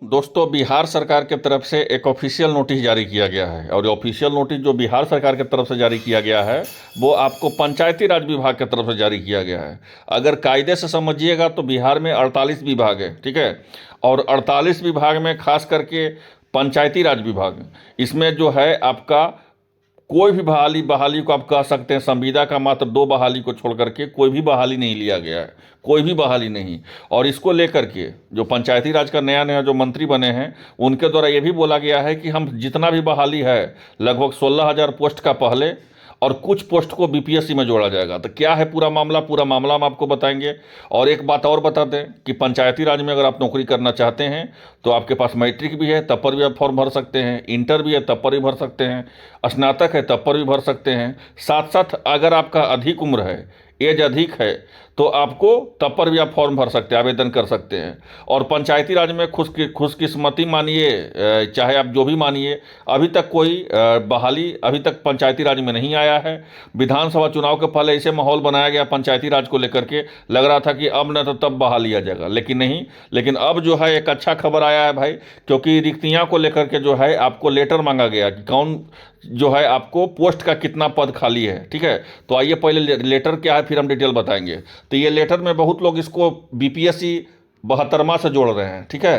दोस्तों, बिहार सरकार की तरफ से एक ऑफिशियल नोटिस जारी किया गया है और ये ऑफिशियल नोटिस जो बिहार सरकार की तरफ से जारी किया गया है वो आपको पंचायती राज विभाग की तरफ से जारी किया गया है। अगर कायदे से समझिएगा तो बिहार में 48 विभाग है, ठीक है। और 48 विभाग में खास करके पंचायती राज विभाग, इसमें जो है आपका कोई भी बहाली बहाली को आप कह सकते हैं, संविदा का मात्र 2 बहाली को छोड़ करके कोई भी बहाली नहीं लिया गया है, कोई भी बहाली नहीं। और इसको लेकर के जो पंचायती राज का नया नया जो मंत्री बने हैं उनके द्वारा ये भी बोला गया है कि हम जितना भी बहाली है लगभग 16,000 पोस्ट का पहले और कुछ पोस्ट को बीपीएससी में जोड़ा जाएगा। तो क्या है पूरा मामला हम आपको बताएंगे। और एक बात और बता दें कि पंचायती राज में अगर आप नौकरी करना चाहते हैं तो आपके पास मैट्रिक भी है तब पर भी आप फॉर्म भर सकते हैं, इंटर भी है तब पर भी भर सकते हैं, स्नातक है तब पर भी भर सकते हैं। साथ साथ अगर आपका अधिक उम्र है, एज अधिक है, तो आपको तब पर भी आप फॉर्म भर सकते हैं, आवेदन कर सकते हैं। और पंचायती राज में खुशकिस्मती मानिए चाहे आप जो भी मानिए, अभी तक कोई बहाली अभी तक पंचायती राज में नहीं आया है। विधानसभा चुनाव के पहले ऐसे माहौल बनाया गया पंचायती राज को लेकर के, लग रहा था कि अब न तो तब बहाल लिया जाएगा, लेकिन नहीं। लेकिन अब जो है एक अच्छा खबर आया है भाई, क्योंकि रिक्तियाँ को लेकर के जो है आपको लेटर मांगा गया कि कौन जो है आपको पोस्ट का कितना पद खाली है, ठीक है। तो आइए पहले लेटर क्या है फिर हम डिटेल बताएंगे। तो ये लेटर में बहुत लोग इसको बीपीएससी 72वां से जोड़ रहे हैं, ठीक है।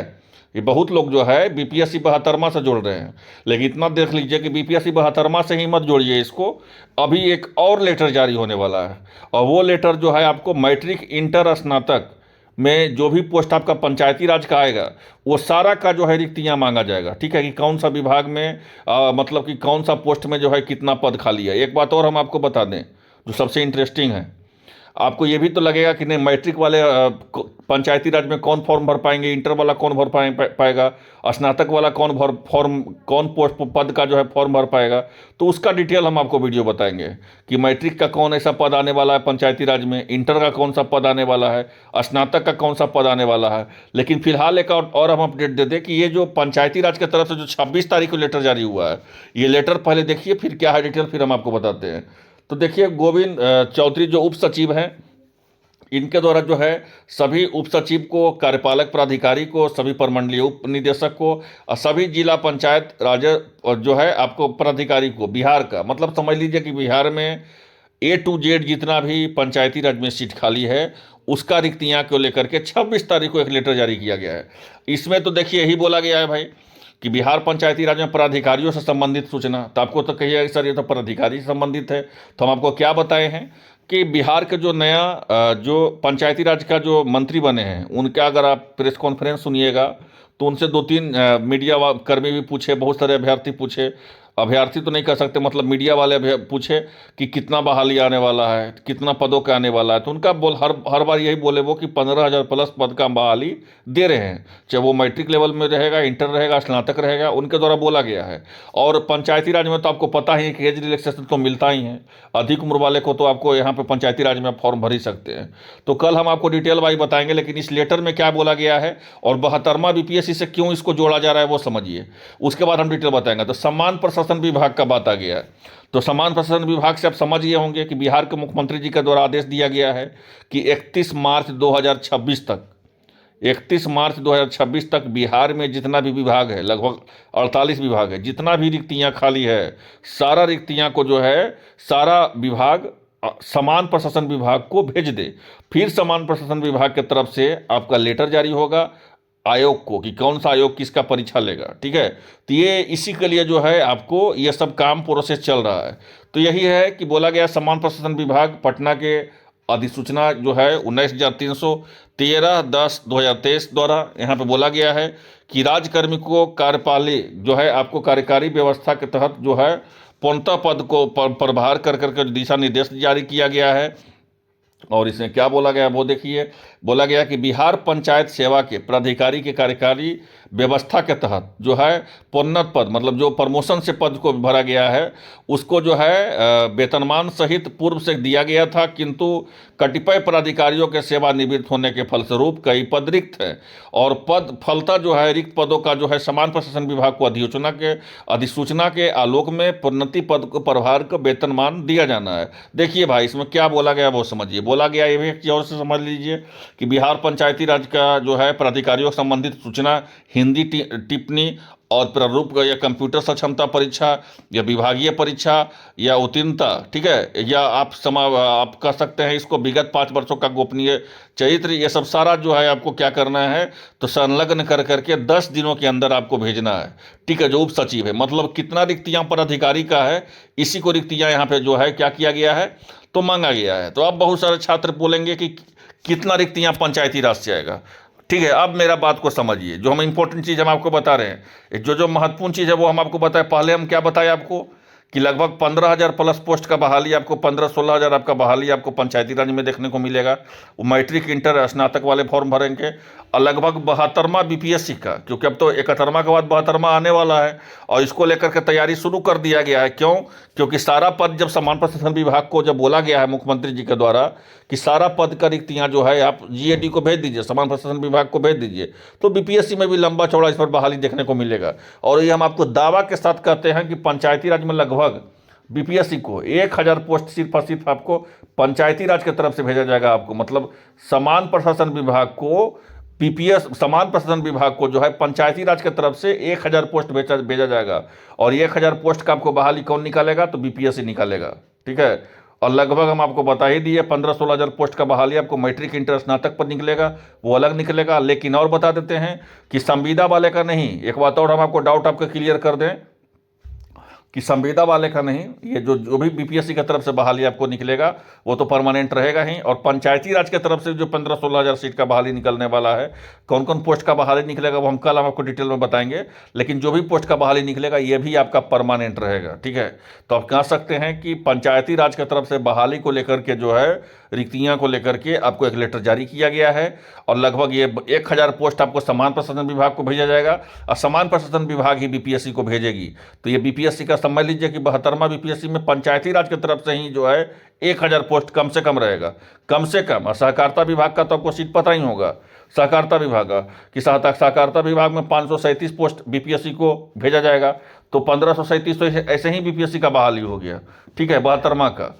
ये बहुत लोग जो है बीपीएससी 72वां से जोड़ रहे हैं, लेकिन इतना देख लीजिए कि बीपीएससी 72वां से ही मत जोड़िए इसको। अभी एक और लेटर जारी होने वाला है और वो लेटर जो है आपको मैट्रिक, इंटर, स्नातक में जो भी पोस्ट आपका पंचायती राज का आएगा वो सारा का जो है रिक्तियाँ मांगा जाएगा, ठीक है। कि कौन सा विभाग में मतलब कि कौन सा पोस्ट में जो है कितना पद खाली है। एक बात और हम आपको बता दें जो सबसे इंटरेस्टिंग है, आपको ये भी तो लगेगा कि नहीं मैट्रिक वाले पंचायती राज में कौन फॉर्म भर पाएंगे, इंटर वाला कौन भर पाएगा, स्नातक वाला कौन पोस्ट पद का जो है फॉर्म भर पाएगा। तो उसका डिटेल हम आपको वीडियो बताएंगे कि मैट्रिक का कौन ऐसा पद आने वाला है पंचायती राज में, इंटर का कौन सा पद आने वाला है, स्नातक का कौन सा पद आने वाला है। लेकिन फिलहाल एक और हम अपडेट दे दें कि ये जो पंचायती राज की तरफ से जो 26 तारीख को लेटर जारी हुआ है, ये लेटर पहले देखिए फिर क्या है डिटेल फिर हम आपको बताते हैं। तो देखिए, गोविंद चौधरी जो उप सचिव हैं, इनके द्वारा जो है सभी उप सचिव को, कार्यपालक प्राधिकारी को, सभी प्रमंडलीय उप निदेशक को और सभी जिला पंचायत राज और जो है आपको प्राधिकारी को, बिहार का मतलब समझ लीजिए कि बिहार में A to Z जितना भी पंचायती राज में सीट खाली है उसका रिक्तियाँ को लेकर के 26 तारीख को एक लेटर जारी किया गया है। इसमें तो देखिए यही बोला गया है भाई कि बिहार पंचायती राज में पदाधिकारियों से संबंधित सूचना। तो आपको तो कहिएगा सर ये तो पदाधिकारी से संबंधित है, तो हम आपको क्या बताए हैं कि बिहार के जो नया जो पंचायती राज का जो मंत्री बने हैं उनका अगर आप प्रेस कॉन्फ्रेंस सुनिएगा तो उनसे 2-3 मीडिया कर्मी भी पूछे, बहुत सारे अभ्यर्थी पूछे, अभ्यर्थी तो नहीं कह सकते मतलब मीडिया वाले पूछे कि कितना बहाली आने वाला है, कितना पदों का आने वाला है। तो उनका हर बार यही बोले वो कि 15,000 प्लस पद का बहाली दे रहे हैं, चाहे वो मैट्रिक लेवल में रहेगा, इंटर रहेगा, स्नातक रहेगा, उनके द्वारा बोला गया है। और पंचायती राज में तो आपको पता ही है कि एज रिलैक्सेशन तो मिलता ही है, अधिक उम्र वाले को तो आपको यहाँ पर पंचायती राज में फॉर्म भर ही सकते हैं। तो कल हम आपको डिटेल वाइज बताएंगे, लेकिन इस लेटर में क्या बोला गया है और 72वां बीपीएससी से क्यों इसको जोड़ा जा रहा है वो समझिए, उसके बाद हम डिटेल बताएंगे। तो सम्मान प्रशासन विभाग का बात आ गया है। तो सम्मान प्रशासन विभाग से आप समझ गए होंगे कि बिहार के मुख्यमंत्री जी के द्वारा आदेश दिया गया है कि 31 मार्च 2026 तक 31 मार्च 2026 तक बिहार में जितना भी विभाग है, लगभग 48 विभाग है, जितना भी रिक्तियां खाली है सारा रिक्तियां को जो है सारा विभाग समान प्रशासन विभाग को भेज दे। फिर समान प्रशासन विभाग की तरफ से आपका लेटर जारी होगा आयोग को कि कौन सा आयोग किसका परीक्षा लेगा, ठीक है। तो ये इसी के लिए जो है आपको ये सब काम प्रोसेस चल रहा है। तो यही है कि बोला गया समान प्रशासन विभाग पटना के अधिसूचना जो है 19,313/10/2023 द्वारा यहाँ पे बोला गया है कि राज्यकर्मी को कार्यपाली जो है आपको कार्यकारी व्यवस्था के तहत जो है पूर्णतः पद को प्रभार कर करके दिशा निर्देश जारी किया गया है। और इसमें क्या बोला गया वो देखिए, बोला गया कि बिहार पंचायत सेवा के प्राधिकारी के कार्यकारी व्यवस्था के तहत जो है प्रोन्नत पद मतलब जो प्रमोशन से पद को भरा गया है उसको जो है वेतनमान सहित पूर्व से दिया गया था, किंतु कतिपय पदाधिकारियों के सेवानिवृत्त होने के फलस्वरूप कई पद रिक्त हैं और पद फलता जो है रिक्त पदों का जो है समान प्रशासन विभाग को अधिसूचना के आलोक में प्रोन्नति पद को प्रभार को वेतनमान दिया जाना है। देखिए भाई इसमें क्या बोला गया वो समझिए। बोला गया ये भी एक चीज़ और से समझ लीजिए कि बिहार पंचायती राज का जो है प्राधिकारियों से संबंधित सूचना हिंदी टिप्पणी और प्रारूप या कंप्यूटर सक्षमता परीक्षा या विभागीय परीक्षा या उत्तीर्णता, ठीक है, या आप कह सकते हैं इसको विगत 5 वर्षों का गोपनीय चरित्र, ये सब सारा जो है आपको क्या करना है, तो संलग्न कर करके 10 दिनों के अंदर आपको भेजना है, ठीक है, जो उप सचिव है। मतलब कितना रिक्तियां पर अधिकारी का है, इसी को रिक्तियां यहाँ पे जो है क्या किया गया है, तो मांगा गया है। तो अब बहुत सारे छात्र बोलेंगे कि कितना रिक्तियां पंचायती राज से आएगा। ठीक है, अब मेरा बात को समझिए, जो हम इंपॉर्टेंट चीज़ हम आपको बता रहे हैं, जो महत्वपूर्ण चीज़ है वो हम आपको बताएं। पहले हम क्या बताए आपको कि लगभग 15,000 प्लस पोस्ट का बहाली आपको 15-16,000 आपका बहाली आपको पंचायती राज में देखने को मिलेगा। वो मैट्रिक इंटर स्नातक वाले फॉर्म भरेंगे, और लगभग 72वां बीपीएससी का, क्योंकि अब तो 71वां के बाद 72वां आने वाला है, और इसको लेकर के तैयारी शुरू कर दिया गया है। क्यों? क्योंकि सारा पद जब समान प्रशासन विभाग को जब बोला गया है मुख्यमंत्री जी के द्वारा कि सारा पद का रिक्तियाँ जो है आप जीएडी को भेज दीजिए, समान प्रशासन विभाग को भेज दीजिए, तो बीपीएससी में भी लंबा चौड़ा इस पर बहाली देखने को मिलेगा। और ये हम आपको दावा के साथ कहते हैं कि पंचायती राज में लगभग बीपीएससी को 1000 पोस्ट सिर्फ और सिर्फ आपको पंचायती राज की तरफ से भेजा जाएगा। आपको मतलब समान प्रशासन विभाग को समान प्रशासन विभाग को जो है पंचायती राज की तरफ से 1000 पोस्ट भेजा जाएगा। और 1000 पोस्ट का आपको बहाली कौन निकालेगा, तो बीपीएससी निकालेगा। ठीक है, और लगभग हम आपको बता ही दिए 15-16 हज़ार पोस्ट का बहाली आपको मैट्रिक इंटर स्नातक पर निकलेगा, वो अलग निकलेगा। लेकिन और बता देते हैं कि संविदा वाले का नहीं। एक बात और हम आपको डाउट आपका क्लियर कर दें कि संविदा वाले का नहीं, ये जो भी बीपीएससी की तरफ से बहाली आपको निकलेगा वो तो परमानेंट रहेगा ही। और पंचायती राज की तरफ से जो 15-16 हज़ार सीट का बहाली निकलने वाला है, कौन कौन पोस्ट का बहाली निकलेगा वो हम कल आपको डिटेल में बताएंगे। लेकिन जो भी पोस्ट का बहाली निकलेगा ये भी आपका परमानेंट रहेगा। ठीक है, तो आप कह सकते हैं कि पंचायती राज की तरफ से बहाली को लेकर के जो है रिक्तियां को लेकर के आपको एक लेटर जारी किया गया है। और लगभग ये 1000 पोस्ट आपको समान प्रशासन विभाग को भेजा जाएगा, और समान प्रशासन विभाग ही बीपीएससी को भेजेगी। तो ये बीपीएससी का समझ लीजिए कि 72वां बीपीएससी में पंचायती राज की तरफ से ही जो है 1000 पोस्ट कम से कम रहेगा, कम से कम। और सहकारिता विभाग का तो आपको सीट पता ही होगा, सहकारिता विभाग का कि सहकारिता विभाग में 537 पोस्ट बीपीएससी को भेजा जाएगा। तो 1537 तो ऐसे ही बीपीएससी का बहाली हो गया। ठीक है, 72वां का।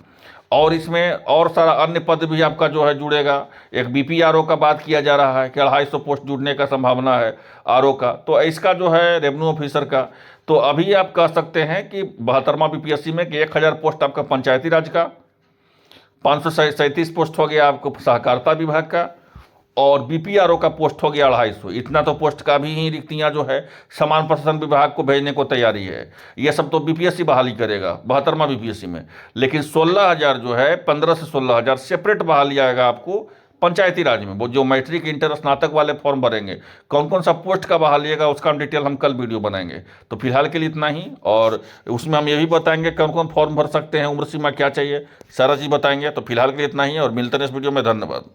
और इसमें और सारा अन्य पद भी आपका जो है जुड़ेगा। एक बीपीआरओ का बात किया जा रहा है कि 250 पोस्ट जुड़ने का संभावना है आरओ का। तो इसका जो है रेवेन्यू ऑफिसर का, तो अभी आप कह सकते हैं कि 72वां बीपीएससी में कि 1000 पोस्ट आपका पंचायती राज का, 537 पोस्ट हो गया आपको सहकारिता विभाग का, और बीपीआरओ का पोस्ट हो गया 250। इतना तो पोस्ट का भी ही रिक्तियां जो है समान प्रशासन विभाग को भेजने को तैयारी है। ये सब तो बीपीएससी बहाली करेगा 72वां बीपीएससी में। लेकिन 16,000 जो है 15 से 16,000 सेपरेट बहाली आएगा आपको पंचायती राज में। वो जो मैट्रिक इंटर स्नातक वाले फॉर्म भरेंगे, कौन कौन सा पोस्ट का बहाली आएगा उसका हम डिटेल हम कल वीडियो बनाएंगे। तो फिलहाल के लिए इतना ही, और उसमें हम ये भी बताएंगे कौन कौन फॉर्म भर सकते हैं, उम्र सीमा क्या चाहिए, सारा चीज़ बताएंगे। तो फिलहाल के लिए इतना ही, और मिलते हैं इस वीडियो में। धन्यवाद।